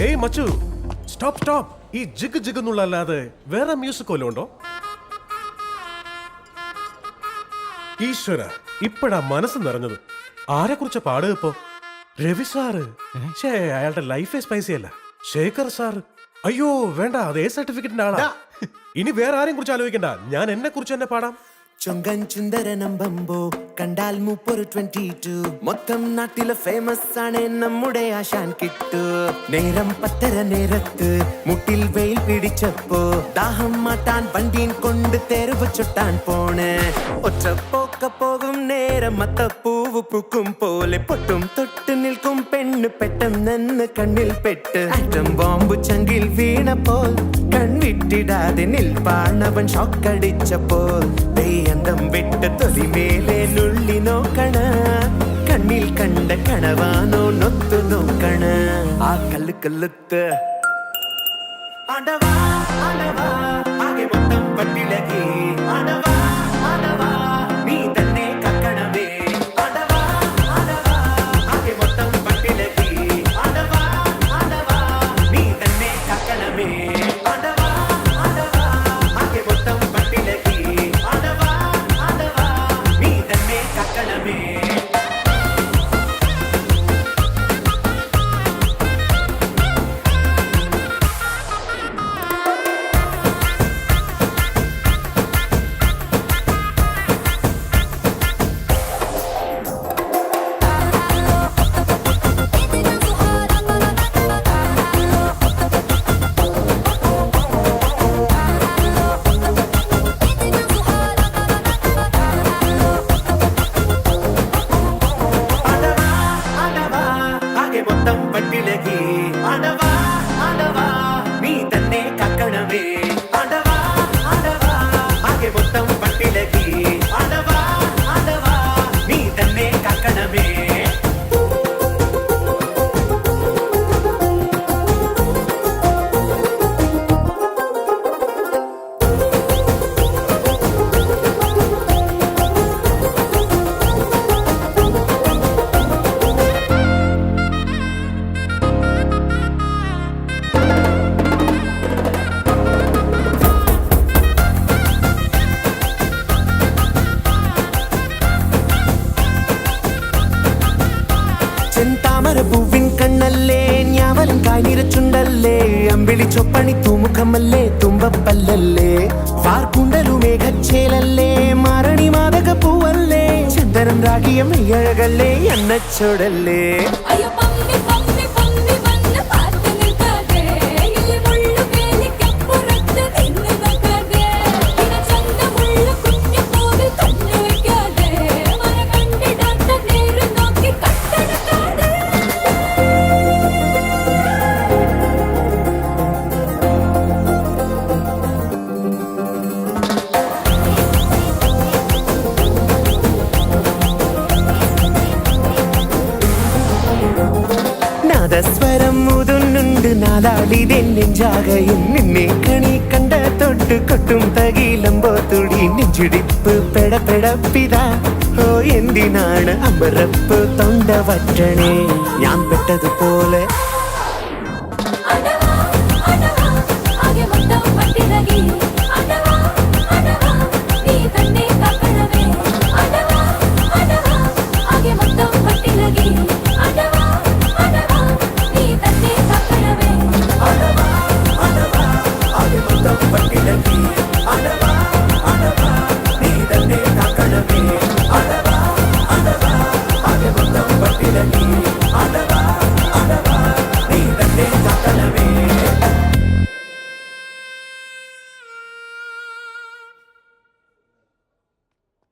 Hey മച്ചു, stop stop. ഈ jig jig എന്നുള്ളല്ലാതെ വേറെ മ്യൂസിക് വല്ലതും ഉണ്ടോ? ഈശ്വര, ഇപ്പഴാ മനസ്സ് നിറഞ്ഞത്. ആരെ കുറിച്ച പാടുക ഇപ്പോ? രവി സാറ്. അയാളുടെ ലൈഫേ സ്പൈസി അല്ല. ശേഖർ സാർ. അയ്യോ വേണ്ട, അത് ഏ സർട്ടിഫിക്കറ്റിന്റെ ആളാ. ഇനി വേറെ ആരെയും കുറിച്ച് ആലോചിക്കണ്ട, ഞാൻ എന്നെ കുറിച്ച് തന്നെ പാടാം. ചൊങ്കൻ ചുന്ദരനമ്പമ്പോ കണ്ടാൽ മൂപ്പൊരു 22. മൊത്തം നാട്ടിലെ ഫേമസ് ആണ് നമ്മുടെ ആശാൻ കിട്ടു. നേരം 10:30 നേരത്ത് മുട്ടിൽ വെയിൽ പിടിച്ചപ്പോ ദാഹം മാറ്റാൻ വണ്ടീൻ കൊണ്ട് തെരുവ് ചുട്ടാൻ പോണ്. ഒറ്റപ്പോക്ക പോകും നേരം മത്തപ്പൂവ് പൂക്കും പോലെ പൊട്ടും തൊട്ട് നിൽക്കും പെണ്ണ് പെട്ടെന്ന് കണ്ണിൽ പെട്ട് ആറ്റം ബോംബ് ചങ്കിൽ വീണപ്പോൾ കൺവിട്ടിടാതെ നിൽപ്പാണവൻ ഷോക്കടിച്ചപ്പോൾ അന്തം വിട്ട് തൊലിമേലെ നുള്ളി നോക്കണ കണ്ണിൽ കണ്ട കണവാനോ നൊത്തു നോക്കണ ആ കല്ല് കല്ലുത്ത് ആണ്ടവാ ആണ്ടവാ ആകെ മൊത്തം പട്ടിലകി ആണ്ടവാ ആണ്ടവാ നീ തന്നെ കക്കണമേ ആണ്ടവാ ആണ്ടവാ ആകെ മൊത്തം പട്ടിലകി ആണ്ടവാ ആണ്ടവാ നീ തന്നെ കക്കണമേ ആണ്ടവാ ആണ്ടവാ ആകെ മൊത്തം പട്ടിലകി ആണ്ടവാ ആണ്ടവാ നീ തന്നെ കക്കണമേ. മൊത്തം പട്ടിലകി ആണ്ടവാ ആണ്ടവാ നീ തന്നെ കക്കണമേ ആണ്ടവാ ആണ്ടവാ ആകെ മൊത്തം പട്ടിലകി ആണ്ടവാ ആണ്ടവാ നീ തന്നെ കക്കണമേ. ചെന്താമര പൂവിൻ കണ്ണല്ലേ ഞാവലും കാനിരച്ചുണ്ടല്ലേ അമ്പിളി ചൊപ്പണി തൂമുഖമല്ലേ തുമ്പപ്പല്ലല്ലേ വാർക്കുണ്ടലു മേഘച്ചേലല്ലേ മാരണി മാതക പൂവല്ലേ ചന്ദനം രാഗിയ മെയ്യഴകല്ലേ എണ്ണച്ചോടല്ലേ. സ്വരം മുതുന്നുണ്ട് നാലാളിതെ നെഞ്ചാകയും നിന്നെ കണി കണ്ട തൊട്ട് കൊട്ടും തകിലമ്പോ തുടി നെഞ്ചിടിപ്പ് പെടപ്പെടപ്പിത. ഓ എന്തിനാണ് അമരപ്പ് തൊണ്ട വറ്റണേ ഞാൻ പെട്ടതുപോലെ ആണ്ടവാ ആണ്ടവാ ആകെ മൊത്തം പട്ടിലകി